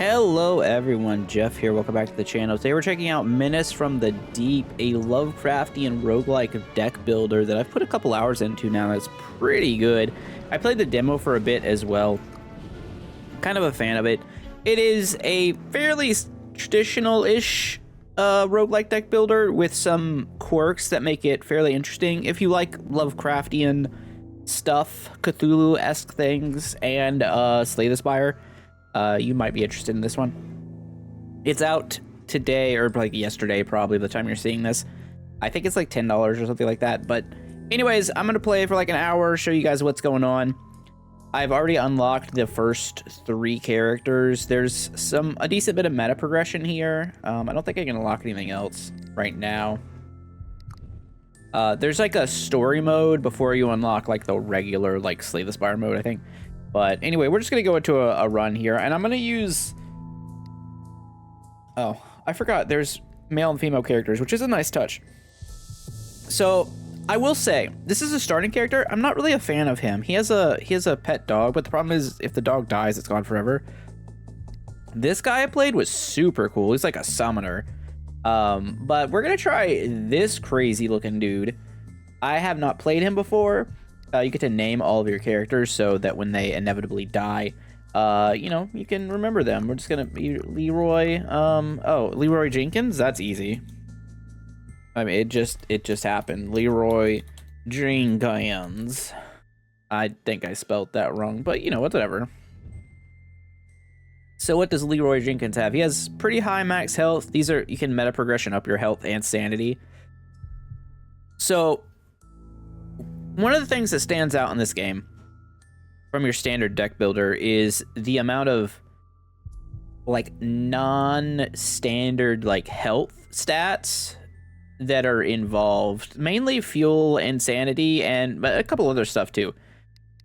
Hello everyone, Jeff here, welcome back to the channel. Today we're checking out Menace from the Deep, a Lovecraftian roguelike deck builder that I've put a couple hours into now. That's pretty good. I played the demo for a bit as well. Kind of a fan of it. It is a fairly traditional-ish roguelike deck builder with some quirks that make it fairly interesting. If you like Lovecraftian stuff, Cthulhu-esque things, and Slay the Spire, you might be interested in this one. It's out today, or like yesterday probably, the time you're seeing this. I think it's like $10 or something like that. But anyways, I'm going to play for like an hour, show you guys what's going on. I've already unlocked the first 3 characters. There's a decent bit of meta progression here. I don't think I can unlock anything else right now. There's like a story mode before you unlock like the regular like Slay the Spire mode, I think. But anyway, we're just going to go into a run here, and I'm going to use... Oh, I forgot. There's male and female characters, which is a nice touch. So, I will say, this is a starting character. I'm not really a fan of him. He has a pet dog, but the problem is if the dog dies, it's gone forever. This guy I played was super cool. He's like a summoner. But we're going to try this crazy-looking dude. I have not played him before. You get to name all of your characters so that when they inevitably die, you know, you can remember them. We're just gonna be Leroy. Oh, Leroy Jenkins. That's easy. I mean, it just happened. Leroy Jenkins. I think I spelled that wrong, but you know, whatever. So what does Leroy Jenkins have? He has pretty high max health. These are, you can meta progression up your health and sanity. So one of the things that stands out in this game from your standard deck builder is the amount of like non-standard like health stats that are involved, mainly fuel and sanity, and a couple other stuff too.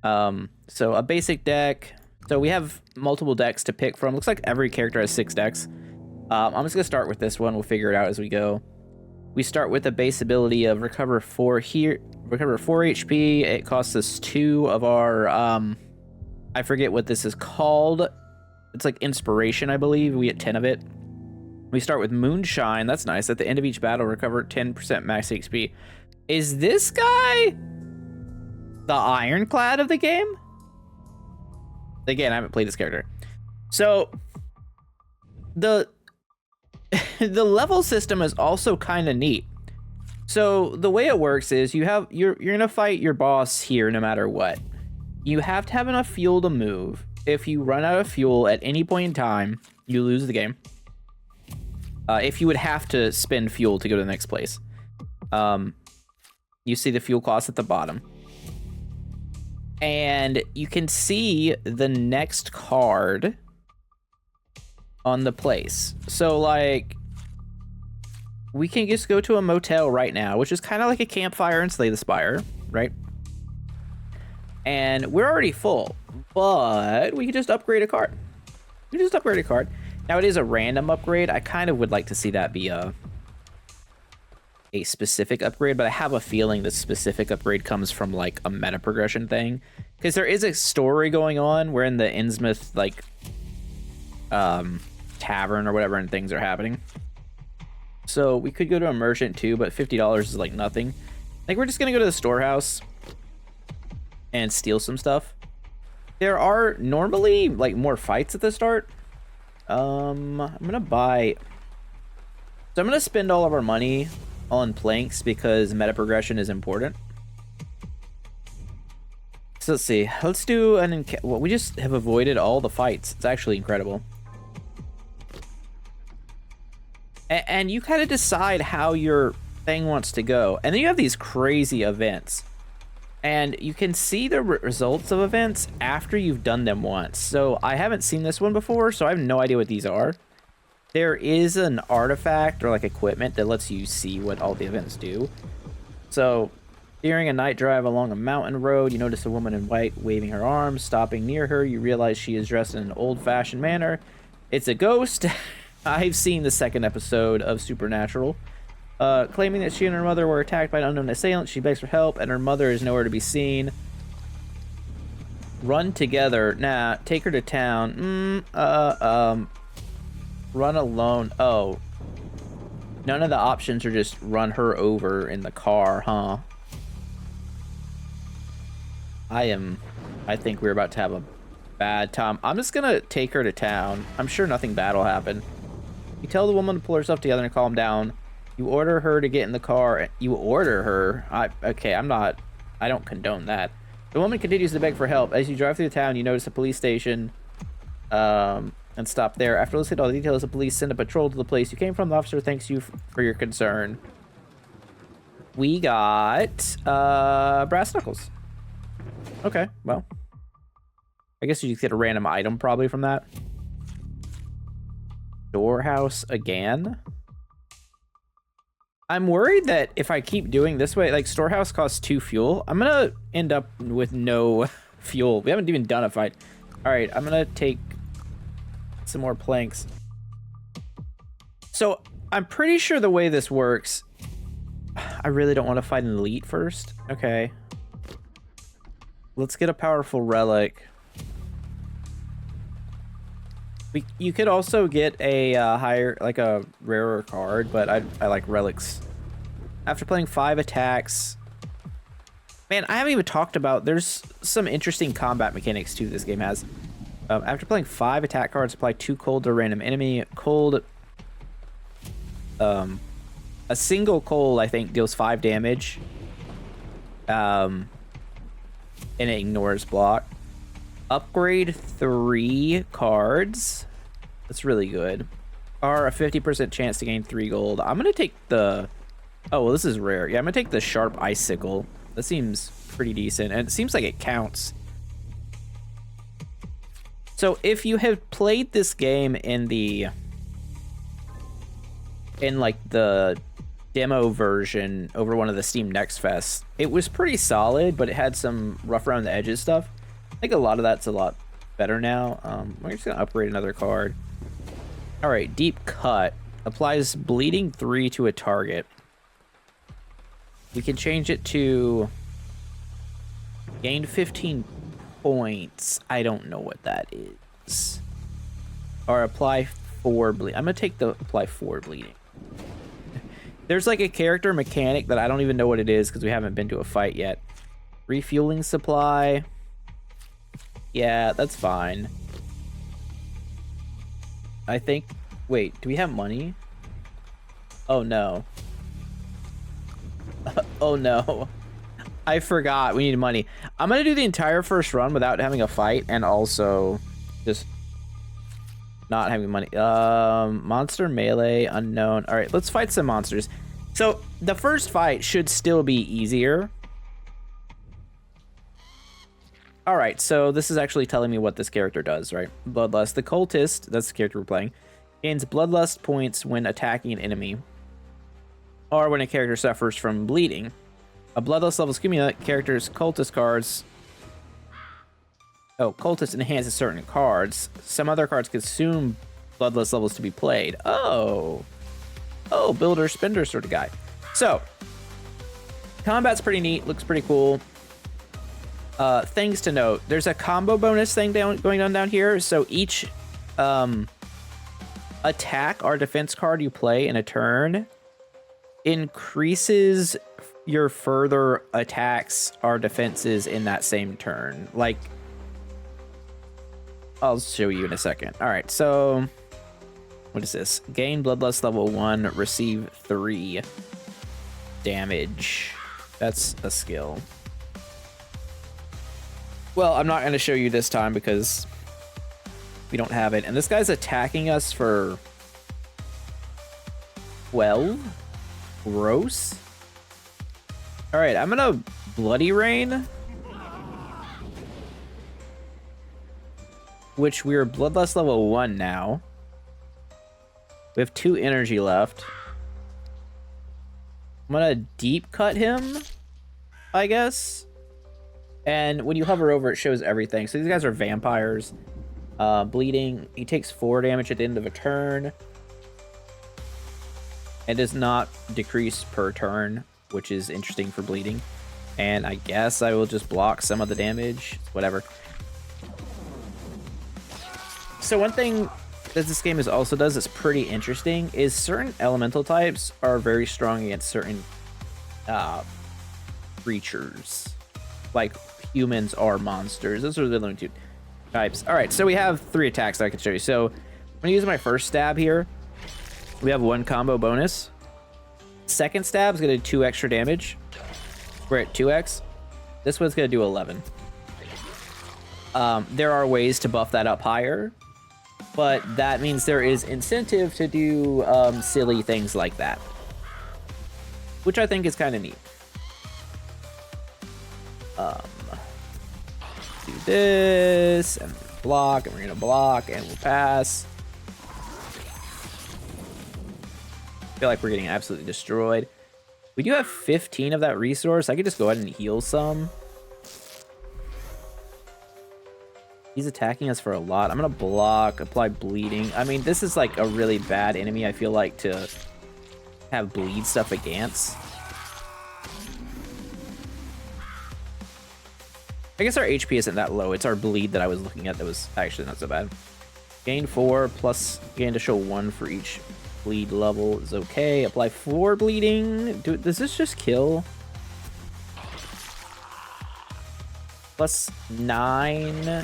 So a basic deck. So we have multiple decks to pick from. Looks like every character has 6 decks. I'm just gonna start with this one. We'll figure it out as we go. We start with a base ability of recover 4 here. Recover 4 HP. It costs us 2 of our, I forget what this is called. It's like inspiration, I believe. We get 10 of it. We start with Moonshine. That's nice. At the end of each battle, recover 10% max HP. Is this guy the Ironclad of the game? Again, I haven't played this character. So, the level system is also kind of neat. So the way it works is you're gonna fight your boss here no matter what. You have to have enough fuel to move. If you run out of fuel at any point in time, you lose the game. If you would have to spend fuel to go to the next place. You see the fuel cost at the bottom. And you can see the next card on the place. So like, we can just go to a motel right now, which is kind of like a campfire and Slay the Spire, right? And we're already full, but we can just upgrade a card. We can just upgrade a card. Now it is a random upgrade. I kind of would like to see that be a specific upgrade, but I have a feeling the specific upgrade comes from like a meta progression thing, because there is a story going on where in the Innsmouth like tavern or whatever, and things are happening. So we could go to a merchant too, but $50 is like nothing. I think we're just gonna go to the storehouse and steal some stuff. There are normally like more fights at the start. I'm gonna buy. So I'm gonna spend all of our money on planks because meta progression is important. So let's see. Let's do an well, we just have avoided all the fights. It's actually incredible. And you kind of decide how your thing wants to go. And then you have these crazy events. And you can see the results of events after you've done them once. So I haven't seen this one before, so I have no idea what these are. There is an artifact or like equipment that lets you see what all the events do. So during a night drive along a mountain road, you notice a woman in white waving her arms. Stopping near her, you realize she is dressed in an old-fashioned manner. It's a ghost. I've seen the 2nd episode of Supernatural. Claiming that she and her mother were attacked by an unknown assailant, she begs for help, and her mother is nowhere to be seen. Run together. Nah, take her to town. Run alone. Oh. None of the options are just run her over in the car, huh? I think we're about to have a bad time. I'm just gonna take her to town. I'm sure nothing bad will happen. You tell the woman to pull herself together and calm down. You order her to get in the car. You order her? Okay, I don't condone that. The woman continues to beg for help. As you drive through the town, you notice a police station, and stop there. After listening to all the details, the police send a patrol to the place you came from. The officer thanks you for your concern. We got, brass knuckles. Okay, well. I guess you just get a random item probably from that. Storehouse again? I'm worried that if I keep doing this way, like storehouse costs 2 fuel, I'm gonna end up with no fuel. We haven't even done a fight. All right, I'm gonna take some more planks. So I'm pretty sure the way this works, I really don't want to fight an elite first. Okay. Let's get a powerful relic. You could also get a higher, like a rarer card, but I like relics. After playing 5 attacks, man, I haven't even talked about. There's some interesting combat mechanics too this game has. After playing 5 attack cards, apply 2 cold to a random enemy. Cold. A single cold I think deals 5 damage. And it ignores block. Upgrade 3 cards. That's really good. Or a 50% chance to gain 3 gold. I'm gonna take the... Oh, well, this is rare. Yeah, I'm gonna take the sharp icicle. That seems pretty decent, and it seems like it counts. So if you have played this game in like the demo version over one of the Steam Next Fests, it was pretty solid, but it had some rough around the edges stuff. I think a lot of that's a lot better now. We're just gonna upgrade another card. All right, Deep Cut applies bleeding 3 to a target. We can change it to gain 15 points. I don't know what that is. Or apply 4 bleed. I'm gonna take the apply 4 bleeding. There's like a character mechanic that I don't even know what it is because we haven't been to a fight yet. Refueling supply. Yeah, that's fine. I think... Wait, do we have money? Oh, no. Oh, no. I forgot we need money. I'm going to do the entire first run without having a fight and also just not having money. Monster melee, unknown. All right, let's fight some monsters. So the first fight should still be easier. All right, so this is actually telling me what this character does, right? Bloodlust. The cultist, that's the character we're playing, gains bloodlust points when attacking an enemy or when a character suffers from bleeding. A bloodlust level schema character's cultist cards. Oh, cultist enhances certain cards. Some other cards consume bloodlust levels to be played. Oh, builder spender sort of guy. So combat's pretty neat, looks pretty cool. Things to note, there's a combo bonus thing going on down here. So each attack or defense card you play in a turn increases your further attacks or defenses in that same turn. Like, I'll show you in a second. All right, so what is this? Gain bloodlust level 1, receive 3 damage. That's a skill. Well, I'm not going to show you this time because we don't have it. And this guy's attacking us for 12? Gross. All right, I'm going to Bloody Rain, which we're Bloodlust level 1 now. We have 2 energy left. I'm going to Deep Cut him, I guess. And when you hover over, it shows everything. So these guys are vampires. Bleeding. He takes 4 damage at the end of a turn. It does not decrease per turn, which is interesting for bleeding. And I guess I will just block some of the damage. Whatever. So one thing that this game also does that's pretty interesting is certain elemental types are very strong against certain creatures. Like humans are monsters. Those are the only two types. All right, so we have 3 attacks that I can show you. So I'm gonna use my first stab here. We have 1 combo bonus. Second stab is gonna do 2 extra damage. We're at 2x. This one's gonna do 11. There are ways to buff that up higher, but that means there is incentive to do silly things like that, which I think is kind of neat. Do this and block, and we're gonna block, and we'll pass. I feel like we're getting absolutely destroyed. We do have 15 of that resource. I could just go ahead and heal some. He's attacking us for a lot. I'm gonna block, apply bleeding. I mean, this is like a really bad enemy, I feel like, to have bleed stuff against. I guess our HP isn't that low. It's our bleed that I was looking at that was actually not so bad. Gain 4 plus gain to show 1 for each bleed level is okay. Apply 4 bleeding. Does this just kill? Plus 9.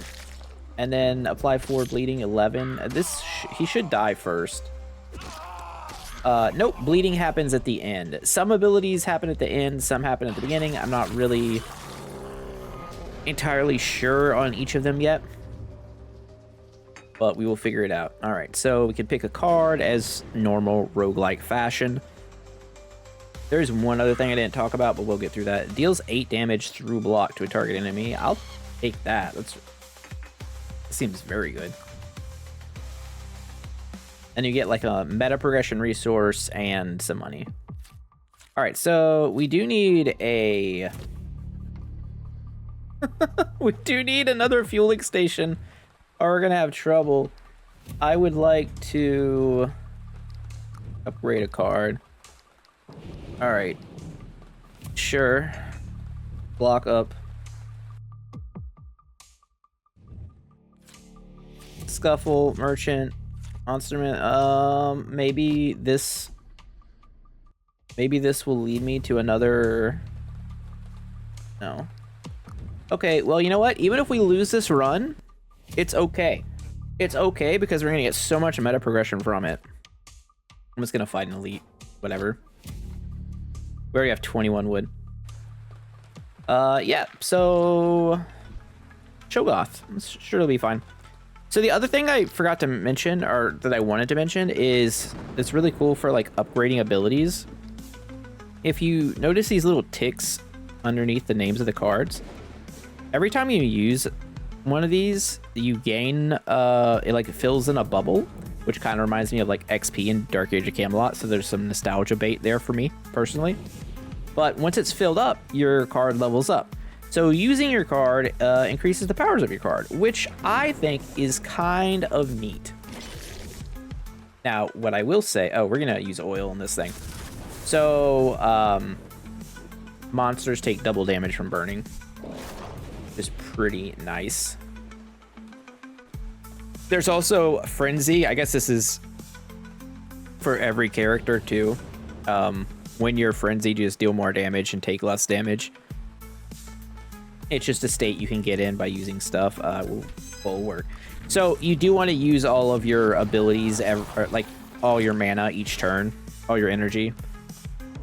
And then apply 4 bleeding, 11. He should die first. Nope, bleeding happens at the end. Some abilities happen at the end, some happen at the beginning. I'm not really entirely sure on each of them yet, but we will figure it out. All right, so we can pick a card as normal roguelike fashion. There's one other thing I didn't talk about, but we'll get through that. It deals 8 damage through block to a target enemy. I'll take that. That seems very good. And you get like a meta progression resource and some money. All right, so we do need a we do need another fueling station, or we're gonna have trouble. I would like to upgrade a card. All right, sure. Block up. Scuffle, merchant, monsterman. Maybe this will lead me to another. No. Okay, well, you know what? Even if we lose this run, it's okay. It's okay because we're gonna get so much meta progression from it. I'm just gonna fight an elite, whatever. We already have 21 wood. Yeah, so Cho'Gath. I'm sure it'll be fine. So the other thing I forgot to mention, or that I wanted to mention, is it's really cool for like upgrading abilities. If you notice these little ticks underneath the names of the cards, every time you use one of these, you gain, it like fills in a bubble, which kind of reminds me of like XP in Dark Age of Camelot. So there's some nostalgia bait there for me personally. But once it's filled up, your card levels up. So using your card increases the powers of your card, which I think is kind of neat. Now, what I will say, oh, we're gonna use oil in this thing. So monsters take double damage from burning. Is pretty nice. There's also Frenzy. I guess this is for every character too. When you're frenzied, you just deal more damage and take less damage. It's just a state you can get in by using stuff. Will work. So you do want to use all of your abilities, like all your mana each turn, all your energy,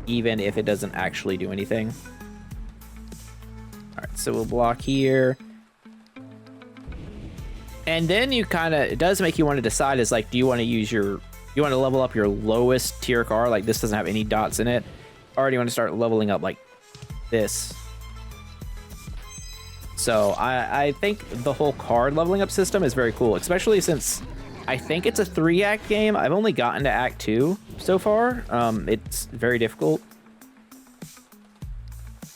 even if it doesn't actually do anything. All right, so we'll block here. And then you kind of, it does make you want to decide is like, do you want to use you want to level up your lowest tier card, like this doesn't have any dots in it, or do you want to start leveling up like this? So I think the whole card leveling up system is very cool, especially since I think it's a 3-act game. I've only gotten to Act 2 so far. It's very difficult.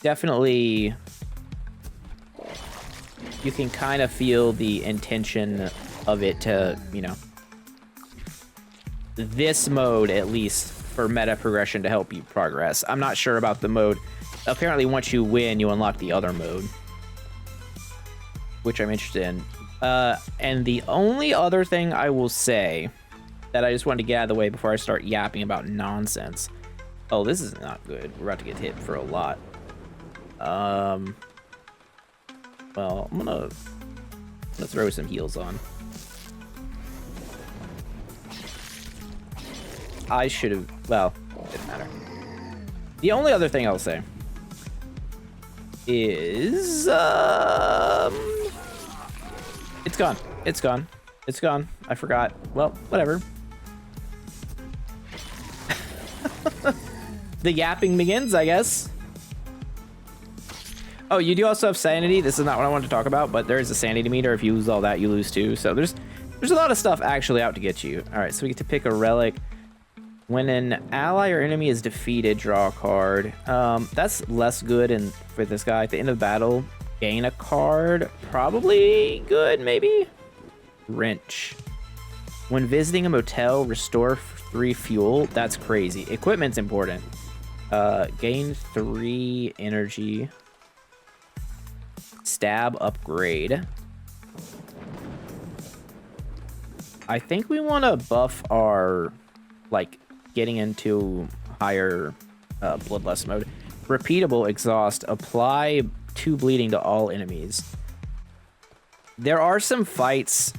Definitely, you can kind of feel the intention of it to, you know, this mode at least for meta progression to help you progress. I'm not sure about the mode. Apparently once you win, you unlock the other mode, which I'm interested in. And the only other thing I will say that I just wanted to get out of the way before I start yapping about nonsense. Oh, this is not good. We're about to get hit for a lot. Well, I'm gonna throw some heals on. I should have, well, it didn't matter. The only other thing I'll say is, it's gone. It's gone. It's gone. I forgot. Well, whatever. The yapping begins, I guess. Oh, you do also have sanity. This is not what I wanted to talk about, but there is a sanity meter. If you lose all that, you lose too. So there's a lot of stuff actually out to get you. All right, so we get to pick a relic. When an ally or enemy is defeated, draw a card. That's less good and for this guy. At the end of the battle, gain a card. Probably good, maybe? Wrench. When visiting a motel, restore 3 fuel. That's crazy. Equipment's important. Gain 3 energy. Stab upgrade. I think we want to buff our, like, getting into higher bloodlust mode. Repeatable exhaust. Apply 2 bleeding to all enemies. There are some fights,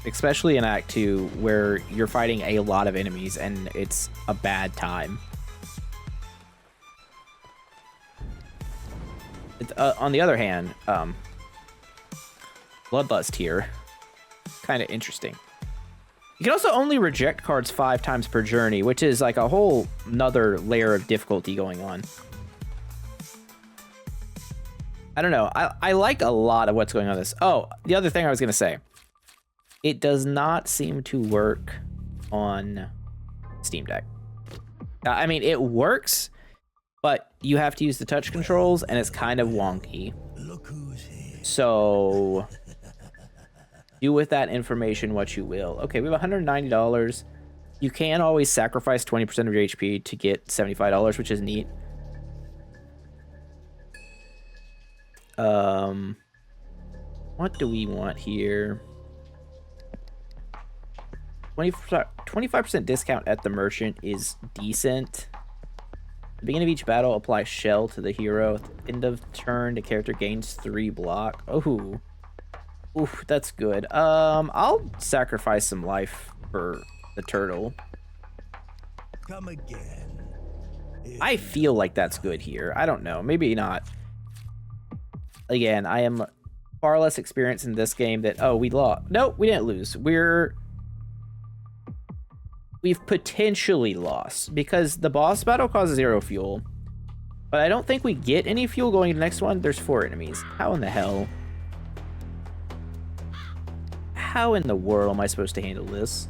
especially in Act 2, where you're fighting a lot of enemies and it's a bad time. On the other hand, bloodlust here, kind of interesting. You can also only reject cards 5 times per journey, which is like a whole nother layer of difficulty going on. I don't know. I like a lot of what's going on this. Oh, the other thing I was going to say. It does not seem to work on Steam Deck. I mean, it works, but you have to use the touch controls, and it's kind of wonky. Look who's here. So do with that information what you will. Okay, we have $190. You can always sacrifice 20% of your HP to get $75, which is neat. What do we want here? 25% discount at the merchant is decent. At the beginning of each battle, apply shell to the hero. At the end of turn, the character gains 3 block. Oh, oof, that's good. I'll sacrifice some life for the turtle. Come again. I feel like that's good here. I don't know. Maybe not. Again, I am far less experienced in this game that, oh, we lost. No, we didn't lose. We've potentially lost because the boss battle causes 0 fuel. But I don't think we get any fuel going to the next one. There's 4 enemies. How in the hell? How in the world am I supposed to handle this?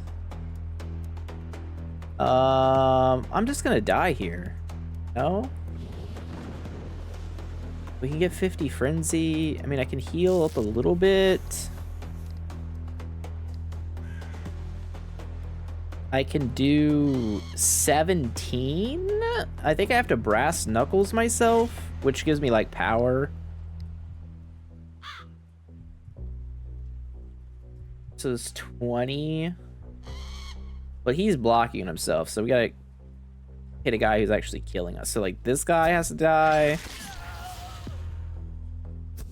I'm just gonna die here. No? We can get 50 frenzy. I mean, I can heal up a little bit. I can do 17. I think I have to brass knuckles myself, which gives me like power. So it's 20. But he's blocking himself, so we gotta hit a guy who's actually killing us. So like this guy has to die.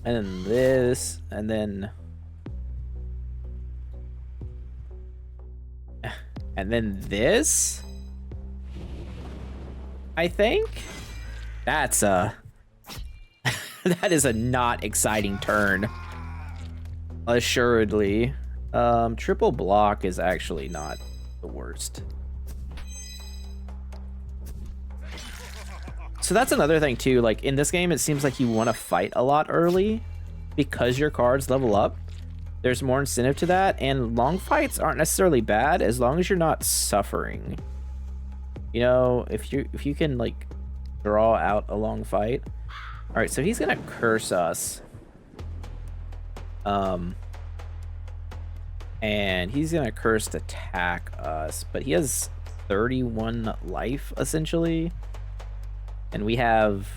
And then this, and then... And then this? I think? That's a... that is a not exciting turn. Assuredly. Triple block is actually not the worst. So that's another thing too, like in this game it seems like you want to fight a lot early because your cards level up. There's more incentive to that, and long fights aren't necessarily bad as long as you're not suffering. You know, if you can like draw out a long fight. All right, so he's gonna curse us. And he's gonna curse attack us, but he has 31 life essentially. And we have...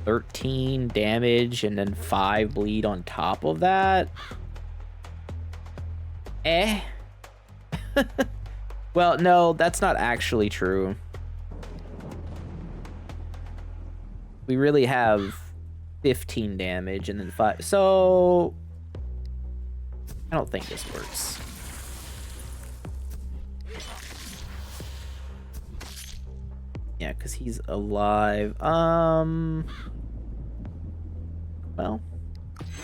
13 damage and then 5 bleed on top of that. Well, no, that's not actually true. We really have 15 damage and then 5. So I don't think this works. Yeah, because he's alive. Well,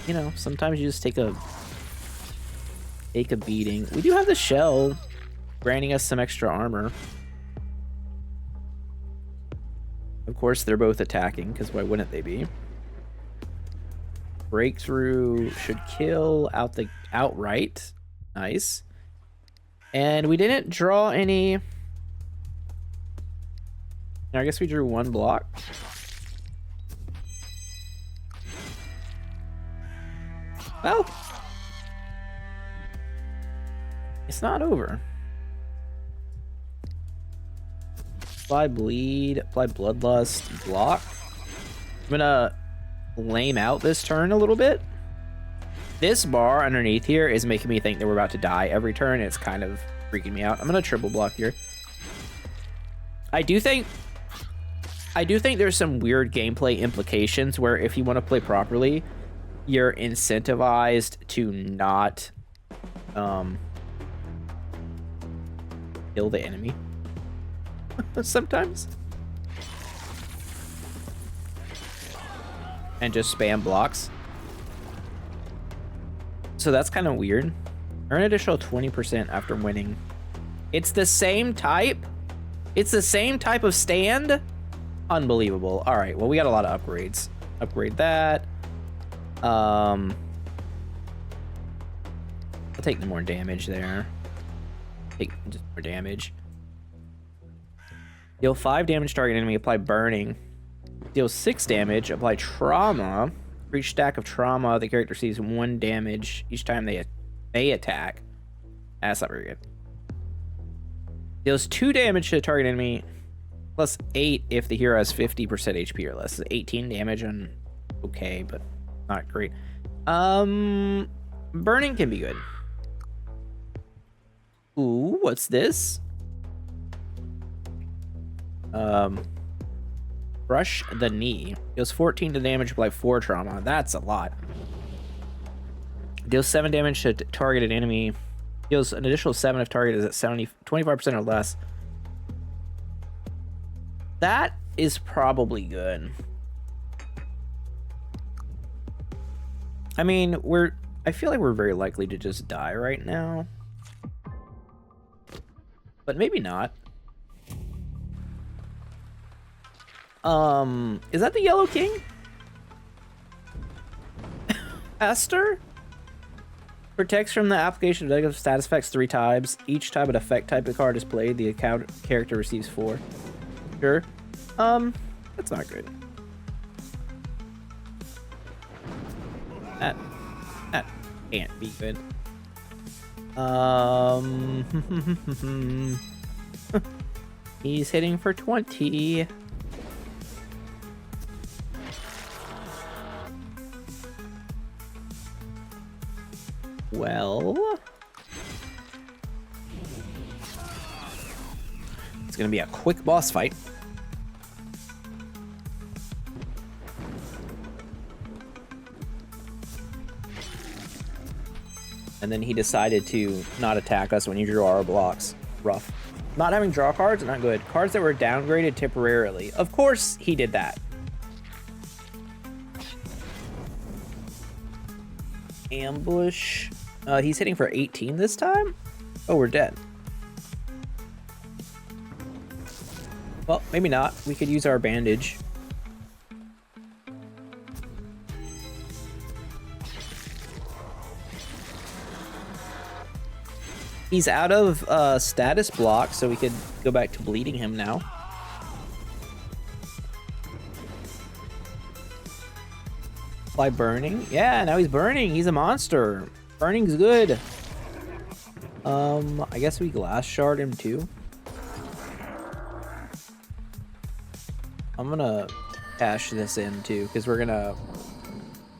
you know, sometimes you just take a beating. We do have the shell granting us some extra armor. Of course, they're both attacking, because why wouldn't they be? Breakthrough should kill outright. Nice. And we didn't draw any. I guess we drew 1 block. Well, it's not over. Apply bleed, apply bloodlust, block. I'm gonna lame out this turn a little bit. This bar underneath here is making me think that we're about to die every turn. It's kind of freaking me out. I'm gonna triple block here. I do think there's some weird gameplay implications where if you want to play properly, you're incentivized to not kill the enemy. Sometimes. And just spam blocks. So that's kind of weird. Earn additional 20% after winning. It's the same type? It's the same type of stand? Unbelievable. All right, well, we got a lot of upgrades. Upgrade that. I'll take the more damage there. Take just more damage. Deal 5 damage target enemy, apply burning. Deal 6 damage, apply trauma. For each stack of trauma, the character sees 1 damage each time they attack. That's not very good. Deals 2 damage to the target enemy, plus 8 if the hero has 50% HP or less. 18 damage on okay, but not great. Burning can be good. Ooh, what's this? Brush the knee. Deals 14 to damage, apply 4 trauma. That's a lot. Deals 7 damage to targeted enemy. Deals an additional 7 if target is at 25% or less. That is probably good. I mean, I feel like we're very likely to just die right now. But maybe not. Is that the Yellow King? Esther? Protects from the application of negative status effects 3 times. Each time an effect type of card is played, the account character receives 4. Sure. That's not good. That can't be good. He's hitting for 20. Well, it's gonna be a quick boss fight. And then he decided to not attack us when you drew our blocks. Rough. Not having draw cards, not good. Cards that were downgraded temporarily. Of course he did that. Ambush. He's hitting for 18 this time? Oh, we're dead. Well, maybe not. We could use our bandage. He's out of status block, so we could go back to bleeding him now. By burning? Yeah, now he's burning. He's a monster. Burning's good. I guess we glass shard him too. I'm gonna cash this in too, because we're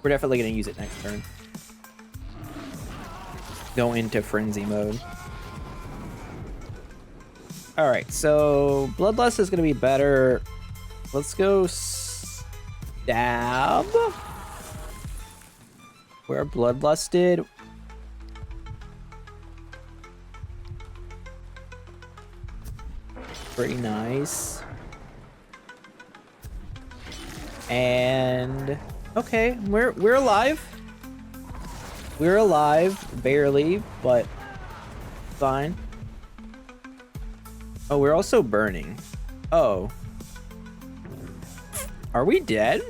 definitely gonna use it next turn. Go into frenzy mode. All right, so Bloodlust is gonna be better. Let's go stab. Where Bloodlust did. Pretty nice. And okay, we're alive. We're alive, barely, but fine. Oh, we're also burning. Oh. Are we dead?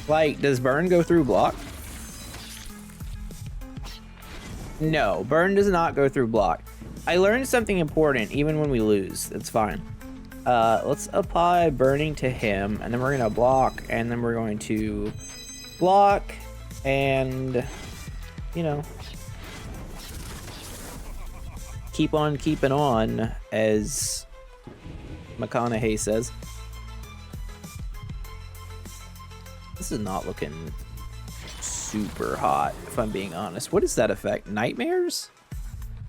Like, does burn go through block? No, burn does not go through block. I learned something important even when we lose. It's fine. Let's apply burning to him, and then we're gonna block, and then we're going to block, and you know, keep on keeping on, as McConaughey says. This is not looking super hot, if I'm being honest. What is that effect? Nightmares?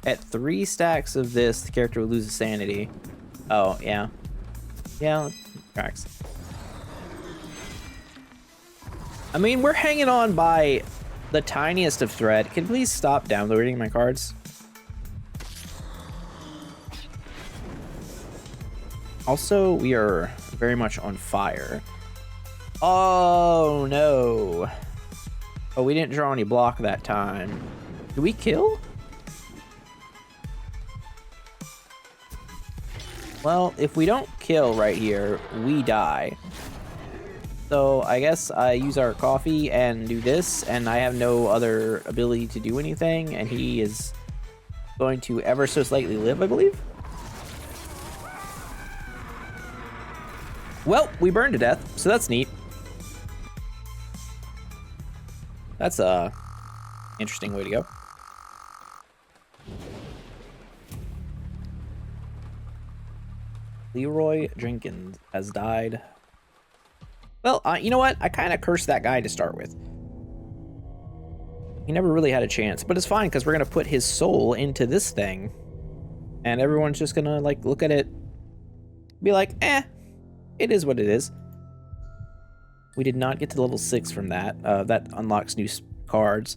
At 3 stacks of this, the character will lose his sanity. Oh, yeah. Yeah, tracks. I mean, we're hanging on by the tiniest of thread. Can you please stop downloading my cards? Also, we are very much on fire. Oh, no. Oh, we didn't draw any block that time. Do we kill? Well, if we don't kill right here, we die. So I guess I use our coffee and do this, and I have no other ability to do anything, and he is going to ever so slightly live, I believe. Well, we burned to death, so that's neat. That's a interesting way to go. Leroy Jenkins has died. Well, you know what? I kind of cursed that guy to start with. He never really had a chance, but it's fine because we're going to put his soul into this thing. And everyone's just going to like look at it, be like, eh, it is what it is. We did not get to level 6 from that. That unlocks new cards.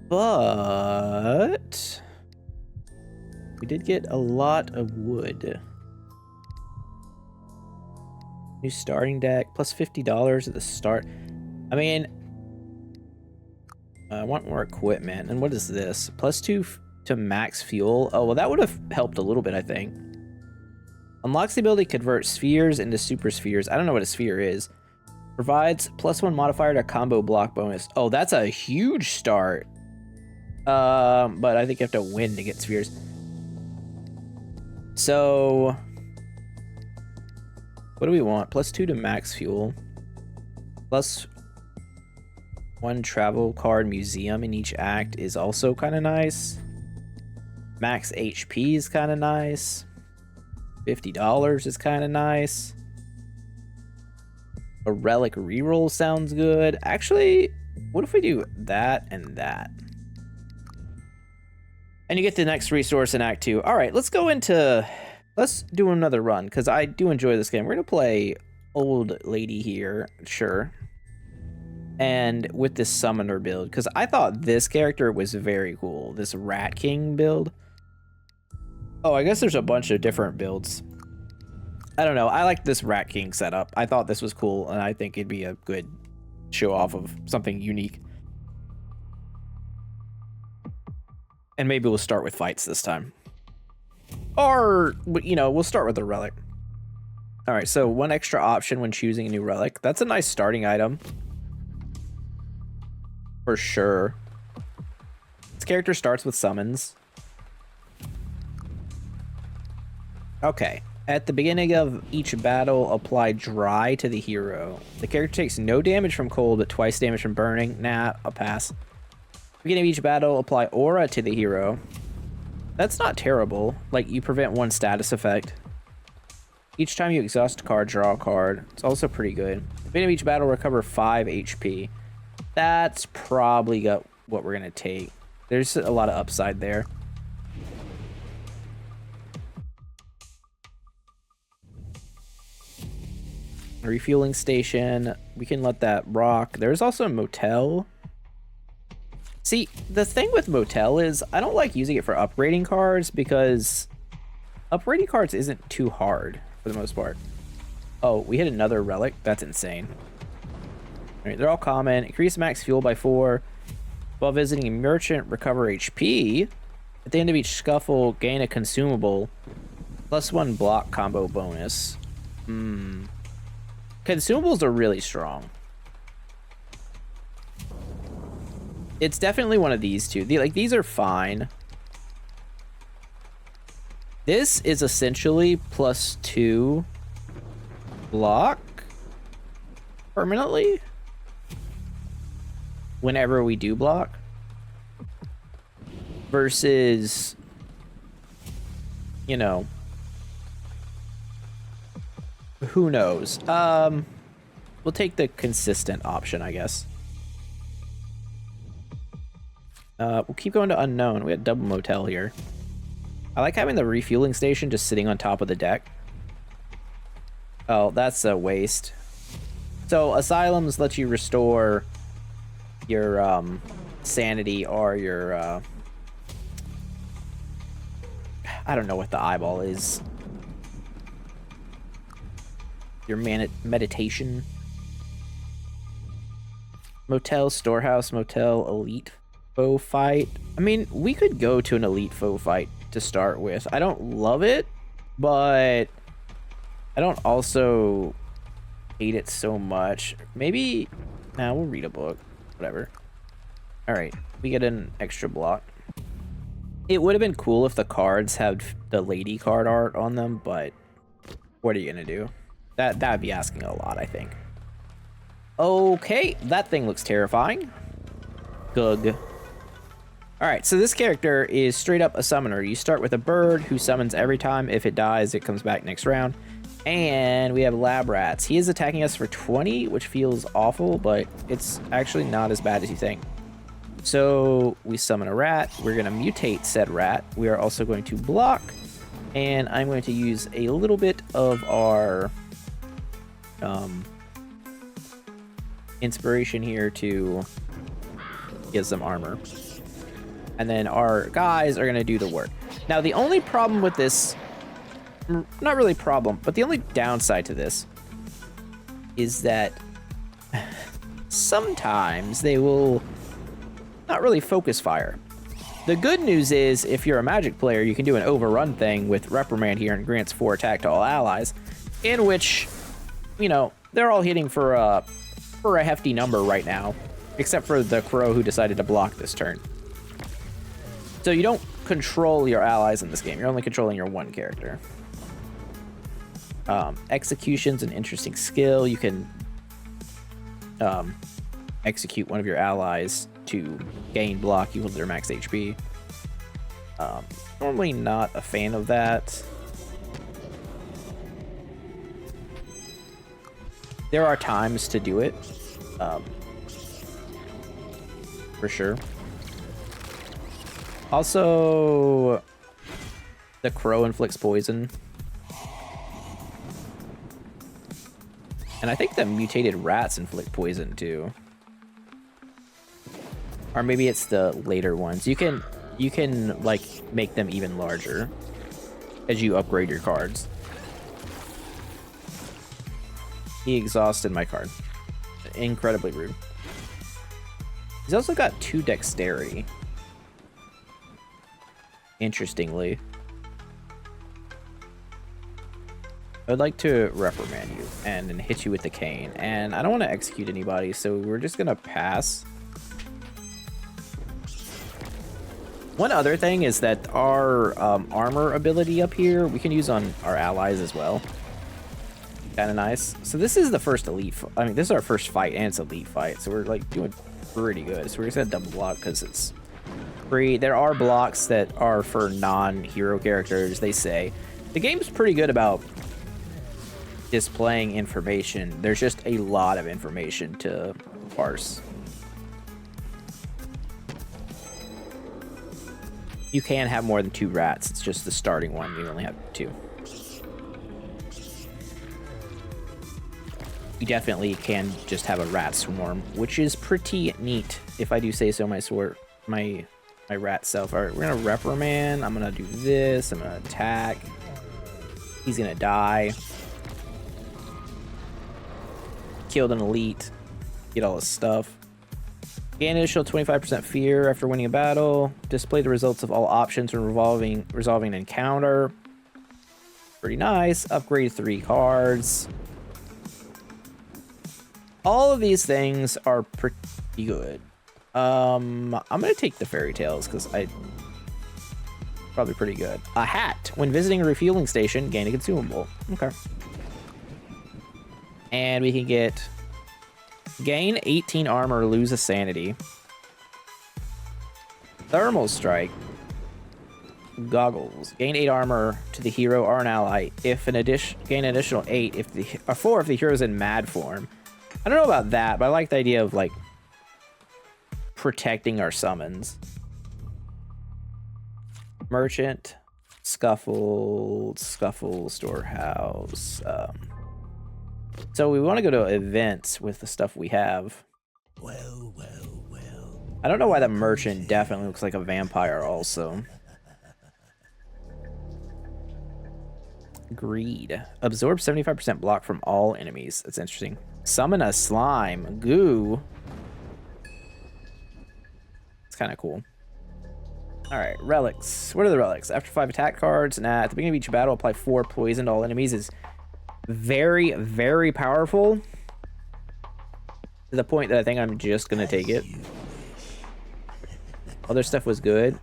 But we did get a lot of wood. New starting deck, plus $50 at the start. I mean, I want more equipment. And what is this? Plus 2 to max fuel. Oh, well, that would have helped a little bit, I think. Unlocks the ability to convert spheres into super spheres. I don't know what a sphere is. Provides plus 1 modifier to combo block bonus. Oh, that's a huge start. But I think you have to win to get spheres. So what do we want? Plus 2 to max fuel. Plus 1 travel card museum in each act is also kind of nice. Max HP is kind of nice. $50 is kind of nice. A relic reroll sounds good. Actually, what if we do that and that? And you get the next resource in Act 2. All right, let's go into... Let's do another run, because I do enjoy this game. We're going to play Old Lady here, sure. And with this Summoner build, because I thought this character was very cool. This Rat King build. Oh, I guess there's a bunch of different builds. I don't know. I like this Rat King setup. I thought this was cool, and I think it'd be a good show off of something unique. And maybe we'll start with fights this time. Or, you know, we'll start with the relic. All right, so 1 extra option when choosing a new relic. That's a nice starting item. For sure. This character starts with summons. Okay. At the beginning of each battle, apply dry to the hero. The character takes no damage from cold, but twice damage from burning. Nah, I'll pass. Beginning of each battle, apply aura to the hero. That's not terrible. Like, you prevent one status effect. Each time you exhaust a card, draw a card. It's also pretty good. At the beginning of each battle, recover 5 HP. That's probably what we're going to take. There's a lot of upside there. A refueling station. We can let that rock. There's also a motel. See, the thing with motel is I don't like using it for upgrading cards because upgrading cards isn't too hard for the most part. Oh, we hit another relic. That's insane. All right, they're all common. Increase max fuel by 4. While visiting a merchant, recover HP. At the end of each scuffle, gain a consumable. +1 block combo bonus. Consumables are really strong. It's definitely one of these two. These are fine. This is essentially +2 block permanently whenever we do block versus, you know, who knows. We'll take the consistent option, I guess. We'll keep going to unknown. We had double motel here. I like having the refueling station just sitting on top of the deck. Oh, that's a waste. So asylums let you restore your sanity or your I don't know what the eyeball is. Your meditation. Motel, storehouse, motel, elite foe fight. I mean, we could go to an elite foe fight to start with. I don't love it, but I don't also hate it so much. Maybe, nah, we'll read a book. Whatever. All right, we get an extra block. It would have been cool if the cards had the lady card art on them, but what are you gonna do? That'd be asking a lot, I think. Okay, that thing looks terrifying. Gug. Alright, so this character is straight up a summoner. You start with a bird who summons every time. If it dies, it comes back next round. And we have lab rats. He is attacking us for 20, which feels awful, but it's actually not as bad as you think. So we summon a rat. We're going to mutate said rat. We are also going to block. And I'm going to use a little bit of our inspiration here to get some armor. And then our guys are going to do the work. Now, the only problem with this, not really problem, but the only downside to this is that sometimes they will not really focus fire. The good news is if you're a magic player, you can do an overrun thing with reprimand here and grants 4 attack to all allies, in which, you know, they're all hitting for a hefty number right now, except for the crow who decided to block this turn. So you don't control your allies in this game. You're only controlling your one character. Execution's an interesting skill. You can execute one of your allies to gain block equal to their max HP. Normally not a fan of that. There are times to do it, for sure. Also, the crow inflicts poison. And I think the mutated rats inflict poison too. Or maybe it's the later ones. You can like make them even larger as you upgrade your cards. He exhausted my card. Incredibly rude. He's also got 2 dexterity. Interestingly. I would like to reprimand you and then hit you with the cane. And I don't want to execute anybody, so we're just going to pass. One other thing is that our armor ability up here, we can use on our allies as well. Kind of nice. So this is the first elite. I mean, this is our first fight, and it's elite fight. So we're like doing pretty good. So we're just gonna double block because it's free. There are blocks that are for non-hero characters, they say. The game's pretty good about displaying information. There's just a lot of information to parse. You can have more than 2 rats. It's just the starting one. You only have 2. You definitely can just have a rat swarm, which is pretty neat, if I do say so myself. My rat self. All right, we're gonna reprimand. I'm gonna do this. I'm gonna attack. He's gonna die. Killed an elite. Get all his stuff. Gain additional 25% fear after winning a battle. Display the results of all options when resolving an encounter. Pretty nice. Upgrade 3 cards. All of these things are pretty good. I'm gonna take the fairy tales because probably pretty good. A hat. When visiting a refueling station, gain a consumable. Okay. And we can get gain 18 armor, lose a sanity. Thermal strike. Goggles. Gain 8 armor to the hero or an ally. If an gain an additional 8 if the 4 if the hero's in mad form. I don't know about that, but I like the idea of like protecting our summons. Merchant, scuffle, storehouse. So we want to go to events with the stuff we have. Well. I don't know why the merchant definitely looks like a vampire also. Greed. Absorb 75% block from all enemies. That's interesting. Summon a slime. Goo. It's kind of cool. Alright, relics. What are the relics? After 5 attack cards, at the beginning of each battle, apply 4 poison to all enemies. Is very, very powerful. To the point that I think I'm just going to take it. Other stuff was good.